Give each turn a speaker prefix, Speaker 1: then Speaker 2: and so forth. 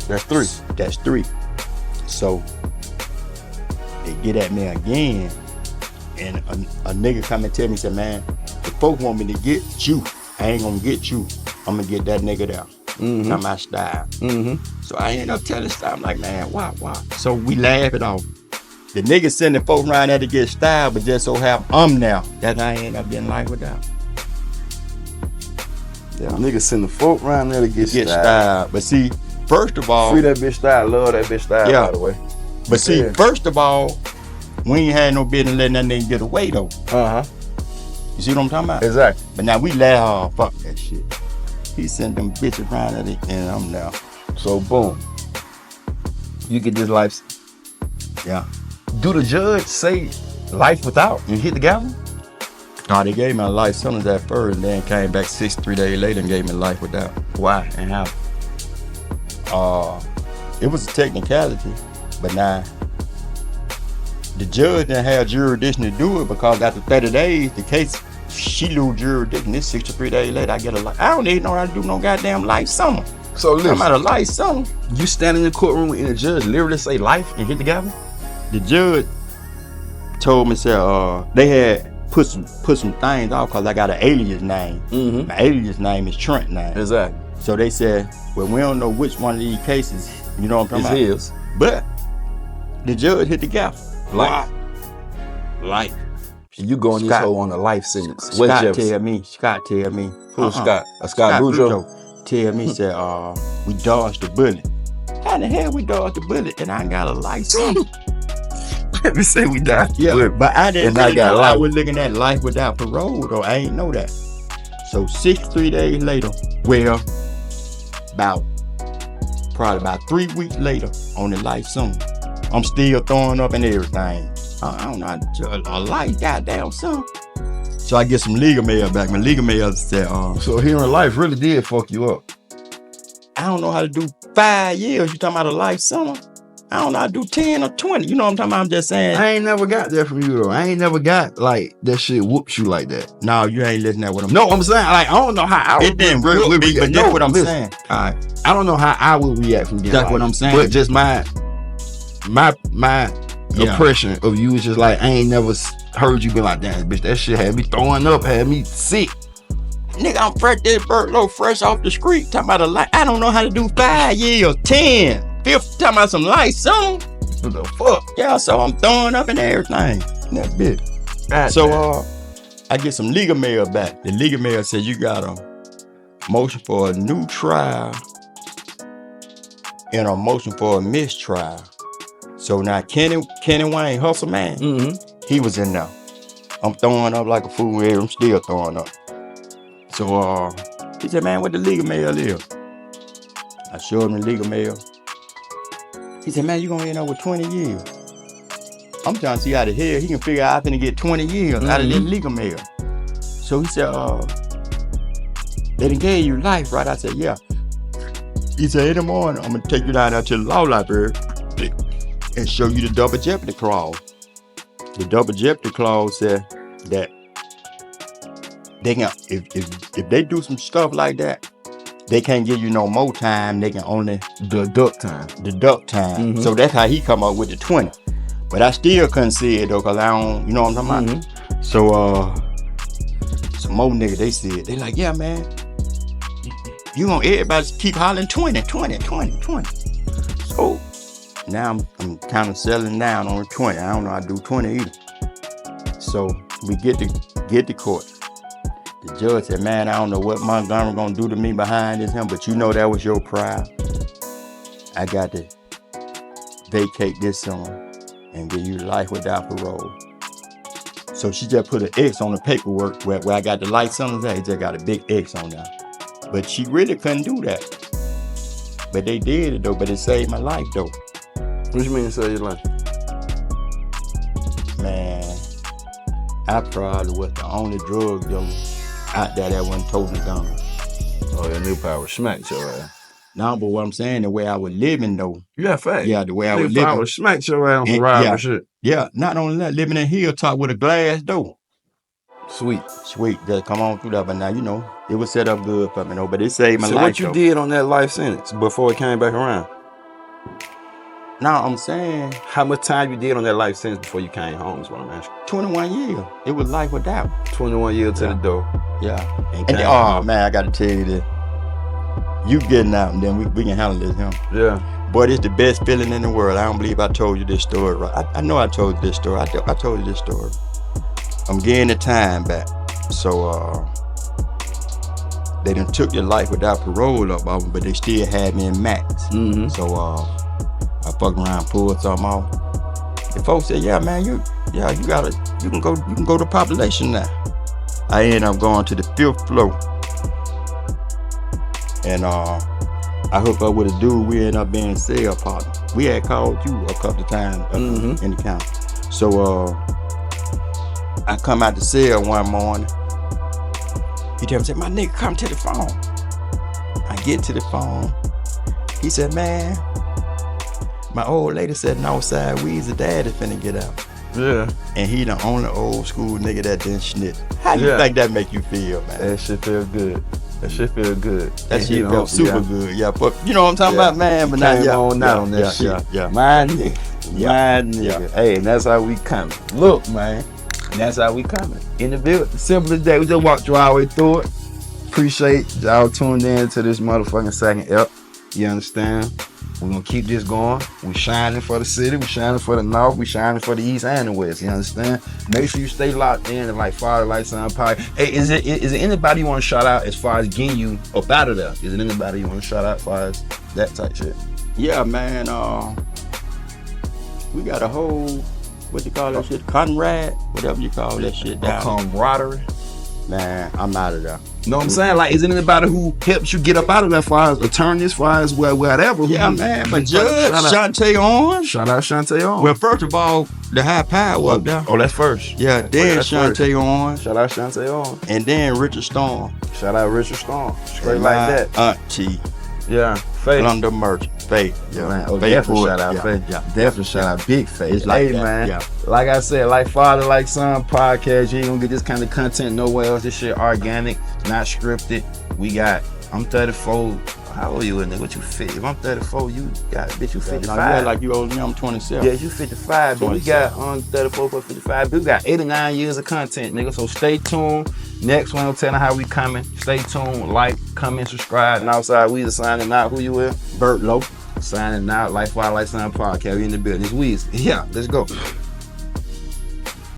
Speaker 1: That's 3.
Speaker 2: That's 3. So they get at me again, and a nigga come and tell me, said, man, the folks want me to get you. I ain't gonna get you. I'm gonna get that nigga there.
Speaker 1: Mm-hmm.
Speaker 2: Come my style.
Speaker 1: Mm-hmm.
Speaker 2: So I end up telling Style, I'm like, man, why? So we laugh it off. The nigga sending folks around there to get style, but just so have now. That I end up getting life without.
Speaker 1: Yeah, niggas send the folk around there to get style.
Speaker 2: But see, first of all,
Speaker 1: free that bitch style. Love that bitch style, by the way.
Speaker 2: But see, first of all, we ain't had no business letting that nigga get away though.
Speaker 1: Uh-huh.
Speaker 2: You see what I'm talking about?
Speaker 1: Exactly.
Speaker 2: But now we laugh, fuck that shit. He sent them bitches around at it, and I'm now.
Speaker 1: So boom, you get this life.
Speaker 2: Yeah.
Speaker 1: Do the judge say life without and hit the gavel?
Speaker 2: No, they gave me a life sentence at first, and then came back 3 days later and gave me life without.
Speaker 1: Why and how?
Speaker 2: It was a technicality, but now the judge didn't have jurisdiction to do it because after 30 days, the case, she lose jurisdiction. This 63 days later, I get a life. I don't even know how to do no goddamn life summer.
Speaker 1: So listen,
Speaker 2: I'm at a life summer.
Speaker 1: You stand in the courtroom and the judge literally say life and hit the gavel?
Speaker 2: The judge told me, said, they had put some things off because I got an alias name.
Speaker 1: Mm-hmm.
Speaker 2: My alias name is Trent now.
Speaker 1: Exactly.
Speaker 2: So they said, well, we don't know which one of these cases, you know what I'm talking about?
Speaker 1: It's his.
Speaker 2: But the judge hit the gavel.
Speaker 1: Life.
Speaker 2: Life.
Speaker 1: You going this whole on a life sentence.
Speaker 2: Scott tell me.
Speaker 1: Who's Scott? Scott Bujo?
Speaker 2: Tell me, said, we dodged the bullet. How the hell we dodged the bullet and I got a life sentence?
Speaker 1: Let me say we died.
Speaker 2: Yeah, but I didn't
Speaker 1: really know
Speaker 2: I was looking at life without parole, though. I ain't know that. So 63 days later, well, probably about 3 weeks later on the life sentence, I'm still throwing up and everything. I don't know how to judge a life, goddamn son. So I get some legal mail back. My legal mail said,
Speaker 1: so hearing life really did fuck you up.
Speaker 2: I don't know how to do 5 years. You talking about a life sentence? I don't know how to do 10 or 20. You know what I'm talking about? I'm just saying.
Speaker 1: I ain't never got that from you though. I ain't never got like that shit whoops you like that.
Speaker 2: No, you ain't listening to what I'm
Speaker 1: saying. No, I'm saying like I don't know how I
Speaker 2: it didn't whoop me, but that's what I'm saying.
Speaker 1: All right. I don't know how I would react from getting
Speaker 2: that's
Speaker 1: life,
Speaker 2: what I'm saying.
Speaker 1: But just my impression of you is just like I ain't never heard you be like, damn bitch, that shit had me throwing up, had me sick.
Speaker 2: Nigga, I'm fresh, this Burt low fresh off the street. Talking about a life. I don't know how to do 5 years, 10, 50. Talking about some life soon.
Speaker 1: What the fuck?
Speaker 2: Yeah, so I'm throwing up and everything. That bitch. So I get some legal mail back. The legal mail said you got a motion for a new trial and a motion for a mistrial. So now Kenny Wayne, Hustle Man, he was in there. I'm throwing up like a fool here. I'm still throwing up. So he said, man, what the legal mail is? I showed him the legal mail. He said, man, you gonna end up with 20 years. I'm trying to see how the hell he can figure out I'm finna get 20 years out of this legal mail. So he said, they done gave you life, right? I said, yeah. He said, in the morning, I'm gonna take you down there to the law library and show you the double jeopardy clause. The double jeopardy clause said that they can, if they do some stuff like that, they can't give you no more time. They can only
Speaker 1: deduct time.
Speaker 2: So that's how he come up with the 20. But I still couldn't see it though, cause I don't, you know what I'm talking about? So some more niggas, they said, they like, yeah, man, you gonna everybody keep hollering 20. So now I'm kind of settling down on the 20. I don't know how to do 20 either. So we get to court. The judge said, man, I don't know what Montgomery gonna do to me behind this, but you know that was your pride. I got to vacate this song and give you life without parole. So she just put an X on the paperwork where I got the life sentence at. It just got a big X on there. But she really couldn't do that. But they did it though, but it saved my life though.
Speaker 1: What you mean it saved your life?
Speaker 2: Man, I probably was the only drug dealer out there that wasn't toting a gun.
Speaker 1: Oh, that new power smacked your ass.
Speaker 2: No, but what I'm saying, the way I was living though.
Speaker 1: Yeah, fact.
Speaker 2: Yeah, the way I was living.
Speaker 1: Power smacked your ass on some robbery shit.
Speaker 2: Yeah, not only that, living in Hilltop with a glass door.
Speaker 1: Sweet.
Speaker 2: Just come on through that. But now, you know, it was set up good for me though, but it saved my life.
Speaker 1: So what you did on that life sentence before it came back around?
Speaker 2: Now I'm saying
Speaker 1: How much time you did on that life sentence before you came home is what I'm asking.
Speaker 2: 21 years. It was life without.
Speaker 1: 21 years to the door.
Speaker 2: Yeah.
Speaker 1: And
Speaker 2: And
Speaker 1: came
Speaker 2: oh
Speaker 1: home.
Speaker 2: man, I gotta tell you this. You getting out and then we can handle this, him.
Speaker 1: Yeah.
Speaker 2: But it's the best feeling in the world. I don't believe I told you this story, right? I know I told you this story. I told you this story. I'm getting the time back. So they done took your life without parole up of them, but they still had me in max.
Speaker 1: Mm-hmm.
Speaker 2: So I fuck around, pulled something off. The folks said, "Yeah, man, you can go to population now." I ended up going to the 5th floor, and I hooked up with a dude. We ended up being cell partner. We had called you a couple of times in the county. So I come out the cell one morning. He tell me, say, "My nigga, come to the phone." I get to the phone. He said, "Man, my old lady said Northside Weezy daddy finna get out."
Speaker 1: Yeah.
Speaker 2: And he the only old school nigga that didn't snitch. How do you think that make you feel, man?
Speaker 1: That shit feel good. That shit feel good.
Speaker 2: That shit felt super good. Yeah, but you know what I'm talking about, man? But now,
Speaker 1: on that shit.
Speaker 2: Yeah.
Speaker 1: My nigga. My nigga. Hey, and that's how we coming. Look, man. And that's how we coming. In the building. Simple as that. We just walked our way through it. Appreciate y'all tuned in to this motherfucking second ep. You understand? We're gonna keep this going. We shining for the city, we shining for the north, we shining for the east and the west. You understand? Make sure you stay locked in and like Father, like Son, Pie. Hey, is it anybody you want to shout out as far as getting you up out of there? Is it anybody you want to shout out as far as that type shit?
Speaker 2: Yeah, man. We got a whole, what you call that shit? Conrad, whatever you call that shit.
Speaker 1: A camaraderie.
Speaker 2: Man, I'm out of there.
Speaker 1: Know what I'm saying? Like, is it anybody who helps you get up out of that far as attorney, as far as whatever?
Speaker 2: Yeah, man. But Judge Shantae on.
Speaker 1: Shout out Shantae on.
Speaker 2: Well, first of all, the high power up there.
Speaker 1: Oh, that's first.
Speaker 2: Yeah, then Shantae on.
Speaker 1: Shout out Shantae on.
Speaker 2: And then Richard Storm.
Speaker 1: Shout out Richard Storm. Straight like that.
Speaker 2: Auntie.
Speaker 1: Yeah. Faith.
Speaker 2: London Merchant. Faith.
Speaker 1: Yeah, man. Oh, definitely shout out Faith. Yeah. Definitely shout out Big Faith.
Speaker 2: It's like
Speaker 1: hey,
Speaker 2: that.
Speaker 1: man.
Speaker 2: Yeah.
Speaker 1: Like I said, like Father, like Son podcast, you ain't gonna get this kind of content nowhere else. This shit organic, not scripted. We got, I'm 34. How old you, nigga? What you fit? If I'm 34, you got, bitch, you 55.
Speaker 2: Yeah, like you older than me, I'm 27.
Speaker 1: Yeah, you 55. But we got 34 for 55. We got 8 or 9 years of content, nigga. So stay tuned. Next one, I'm telling how we coming. Stay tuned. Like, comment, subscribe. Northside Weezy signing out. Who you with?
Speaker 2: Burt Low.
Speaker 1: Signing out. Life Father, Life Son podcast. We in the building. It's Weezy. Yeah, let's go.